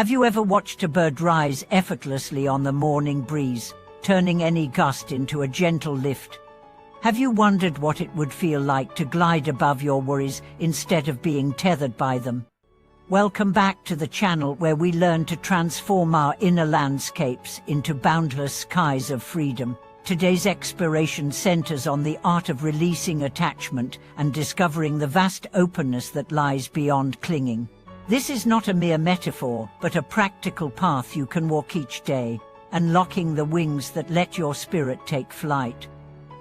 Have you ever watched a bird rise effortlessly on the morning breeze, turning any gust into a gentle lift? Have you wondered what it would feel like to glide above your worries instead of being tethered by them? Welcome back to the channel where we learn to transform our inner landscapes into boundless skies of freedom. Today's exploration centers on the art of releasing attachment and discovering the vast openness that lies beyond clinging. This is not a mere metaphor, but a practical path you can walk each day, unlocking the wings that let your spirit take flight.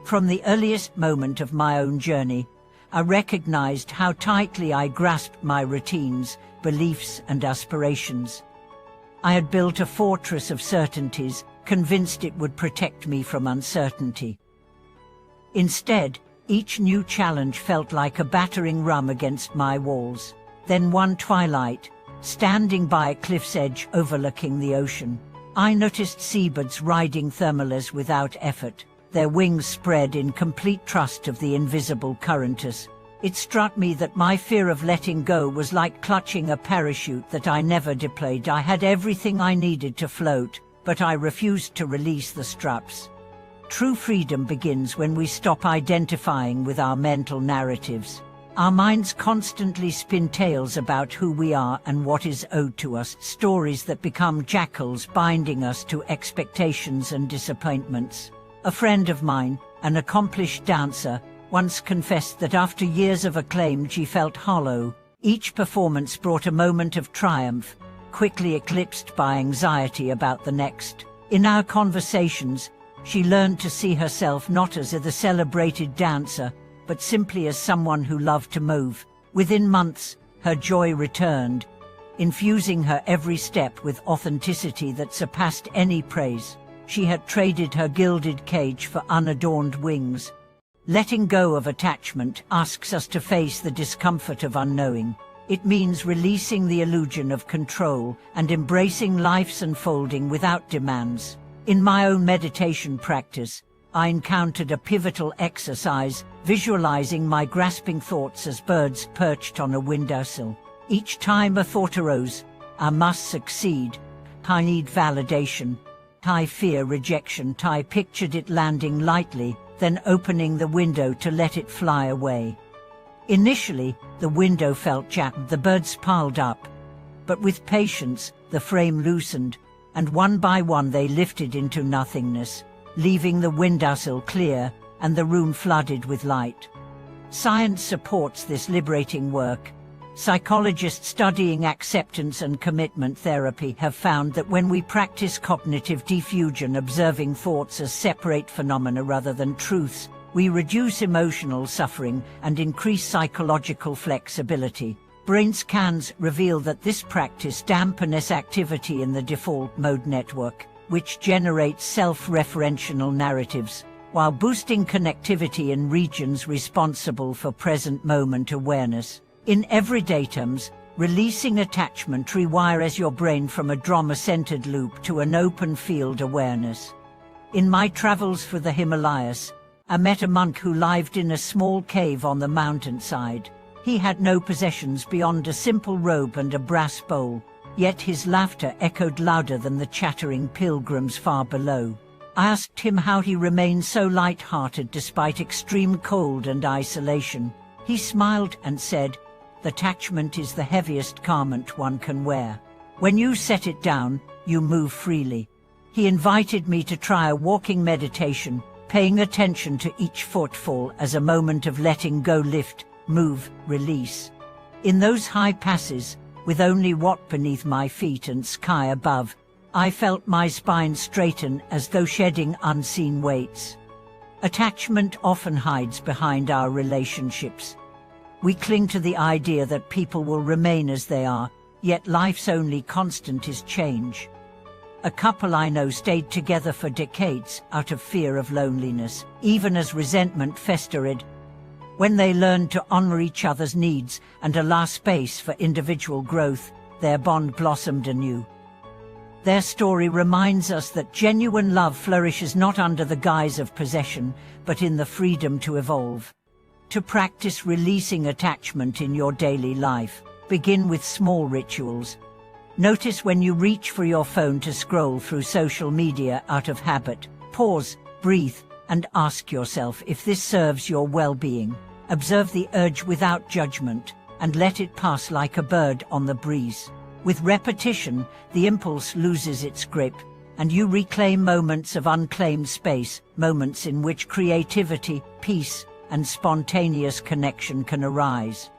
From the earliest moment of my own journey, I recognized how tightly I grasped my routines, beliefs, and aspirations. I had built a fortress of certainties, convinced it would protect me from uncertainty. Instead, each new challenge felt like a battering ram against my walls. Then one twilight, standing by a cliff's edge overlooking the ocean, I noticed seabirds riding thermals without effort, their wings spread in complete trust of the invisible currents. It struck me that my fear of letting go was like clutching a parachute that I never deployed. I had everything I needed to float, but I refused to release the straps. True freedom begins when we stop identifying with our mental narratives. Our minds constantly spin tales about who we are and what is owed to us, stories that become jackals binding us to expectations and disappointments. A friend of mine, an accomplished dancer, once confessed that after years of acclaim she felt hollow. Each performance brought a moment of triumph, quickly eclipsed by anxiety about the next. In our conversations, she learned to see herself not as the celebrated dancer, but simply as someone who loved to move. Within months, her joy returned, infusing her every step with authenticity that surpassed any praise. She had traded her gilded cage for unadorned wings. Letting go of attachment asks us to face the discomfort of unknowing. It means releasing the illusion of control and embracing life's unfolding without demands. In my own meditation practice, I encountered a pivotal exercise, visualizing my grasping thoughts as birds perched on a windowsill. Each time a thought arose, I must succeed, I need validation, I fear rejection, I pictured it landing lightly, then opening the window to let it fly away. Initially, the window felt jammed, the birds piled up. But with patience, the frame loosened, and one by one they lifted into nothingness, leaving the windowsill clear and the room flooded with light. Science supports this liberating work. Psychologists studying acceptance and commitment therapy have found that when we practice cognitive defusion, observing thoughts as separate phenomena rather than truths, we reduce emotional suffering and increase psychological flexibility. Brain scans reveal that this practice dampens activity in the default mode network, which generates self-referential narratives, while boosting connectivity in regions responsible for present moment awareness. In everyday terms, releasing attachment rewires your brain from a drama-centered loop to an open field awareness. In my travels for the Himalayas, I met a monk who lived in a small cave on the mountainside. He had no possessions beyond a simple robe and a brass bowl, yet his laughter echoed louder than the chattering pilgrims far below. I asked him how he remained so light-hearted despite extreme cold and isolation. He smiled and said, "Attachment is the heaviest garment one can wear. When you set it down, you move freely." He invited me to try a walking meditation, paying attention to each footfall as a moment of letting go, lift, move, release. In those high passes, with only what beneath my feet and sky above, I felt my spine straighten as though shedding unseen weights. Attachment often hides behind our relationships. We cling to the idea that people will remain as they are, yet life's only constant is change. A couple I know stayed together for decades out of fear of loneliness, even as resentment festered. When they learned to honor each other's needs and allow space for individual growth, their bond blossomed anew. Their story reminds us that genuine love flourishes not under the guise of possession, but in the freedom to evolve. To practice releasing attachment in your daily life, begin with small rituals. Notice when you reach for your phone to scroll through social media out of habit. Pause, breathe, and ask yourself if this serves your well-being. Observe the urge without judgment, and let it pass like a bird on the breeze. With repetition, the impulse loses its grip, and you reclaim moments of unclaimed space, moments in which creativity, peace, and spontaneous connection can arise.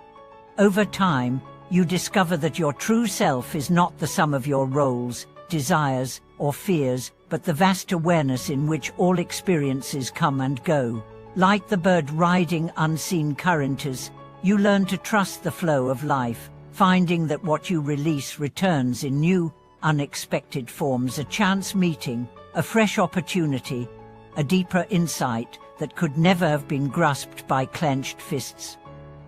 Over time, you discover that your true self is not the sum of your roles, desires, or fears, but the vast awareness in which all experiences come and go. Like the bird riding unseen currents, you learn to trust the flow of life, finding that what you release returns in new, unexpected forms: a chance meeting, a fresh opportunity, a deeper insight that could never have been grasped by clenched fists.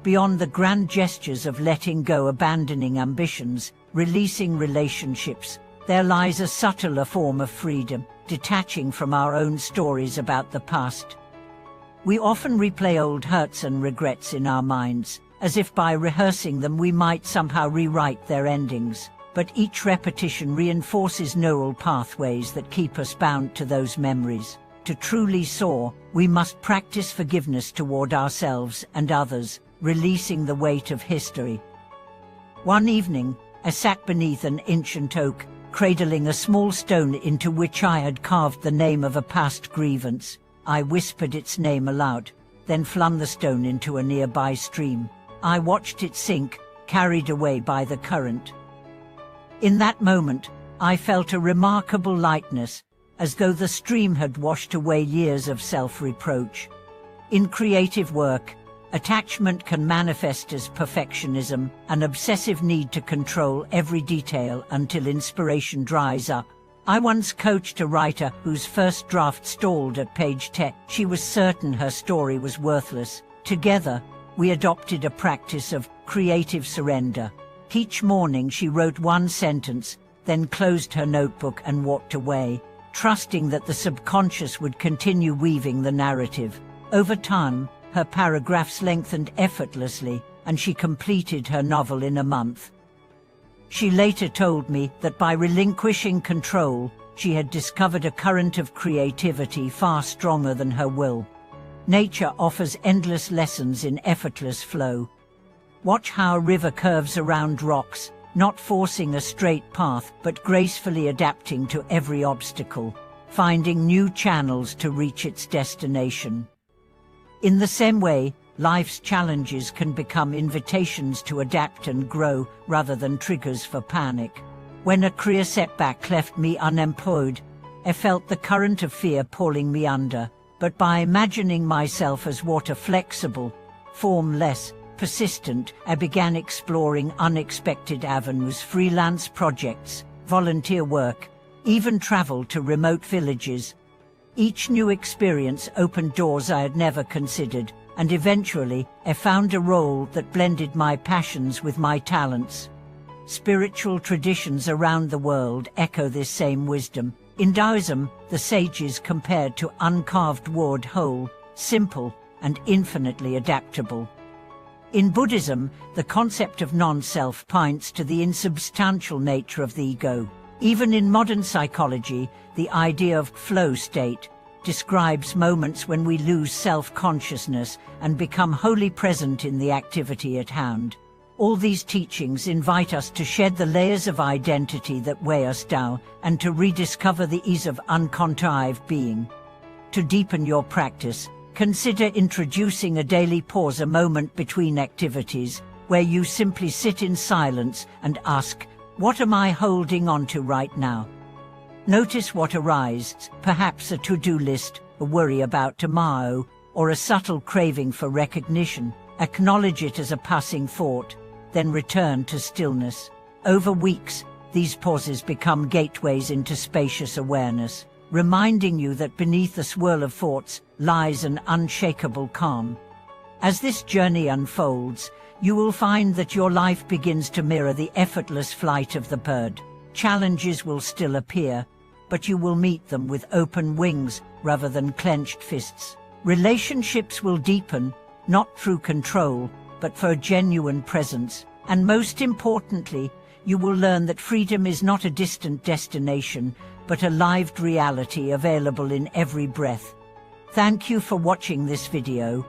Beyond the grand gestures of letting go, abandoning ambitions, releasing relationships, there lies a subtler form of freedom, detaching from our own stories about the past. We often replay old hurts and regrets in our minds, as if by rehearsing them we might somehow rewrite their endings. But each repetition reinforces neural pathways that keep us bound to those memories. To truly soar, we must practice forgiveness toward ourselves and others, releasing the weight of history. One evening, I sat beneath an ancient oak, cradling a small stone into which I had carved the name of a past grievance. I whispered its name aloud, then flung the stone into a nearby stream. I watched it sink, carried away by the current. In that moment, I felt a remarkable lightness, as though the stream had washed away years of self-reproach. In creative work, attachment can manifest as perfectionism, an obsessive need to control every detail until inspiration dries up. I once coached a writer whose first draft stalled at page 10. She was certain her story was worthless. Together, we adopted a practice of creative surrender. Each morning she wrote one sentence, then closed her notebook and walked away, trusting that the subconscious would continue weaving the narrative. Over time, her paragraphs lengthened effortlessly, and she completed her novel in a month. She later told me that by relinquishing control, she had discovered a current of creativity far stronger than her will. Nature offers endless lessons in effortless flow. Watch how a river curves around rocks, not forcing a straight path but gracefully adapting to every obstacle, finding new channels to reach its destination. In the same way, life's challenges can become invitations to adapt and grow rather than triggers for panic. When a career setback left me unemployed, I felt the current of fear pulling me under, but by imagining myself as water, flexible, formless, persistent, I began exploring unexpected avenues: freelance projects, volunteer work, even travel to remote villages. Each new experience opened doors I had never considered, and eventually I found a role that blended my passions with my talents. Spiritual traditions around the world echo this same wisdom. In Taoism, the sages compared to uncarved wood, whole, simple, and infinitely adaptable. In Buddhism, the concept of non-self points to the insubstantial nature of the ego. Even in modern psychology, the idea of flow state describes moments when we lose self-consciousness and become wholly present in the activity at hand. All these teachings invite us to shed the layers of identity that weigh us down and to rediscover the ease of uncontrived being. To deepen your practice, consider introducing a daily pause, a moment between activities, where you simply sit in silence and ask, "What am I holding on to right now?" Notice what arises, perhaps a to-do list, a worry about tomorrow, or a subtle craving for recognition. Acknowledge it as a passing thought, then return to stillness. Over weeks, these pauses become gateways into spacious awareness, reminding you that beneath the swirl of thoughts lies an unshakable calm. As this journey unfolds, you will find that your life begins to mirror the effortless flight of the bird. Challenges will still appear, but you will meet them with open wings rather than clenched fists. Relationships will deepen, not through control, but for a genuine presence. And most importantly, you will learn that freedom is not a distant destination, but a lived reality available in every breath. Thank you for watching this video.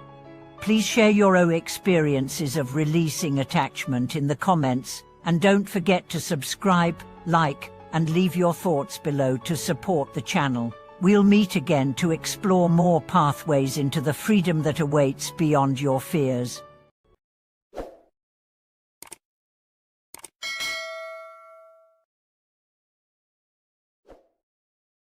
Please share your own experiences of releasing attachment in the comments, and don't forget to subscribe, like, and leave your thoughts below to support the channel. We'll meet again to explore more pathways into the freedom that awaits beyond your fears.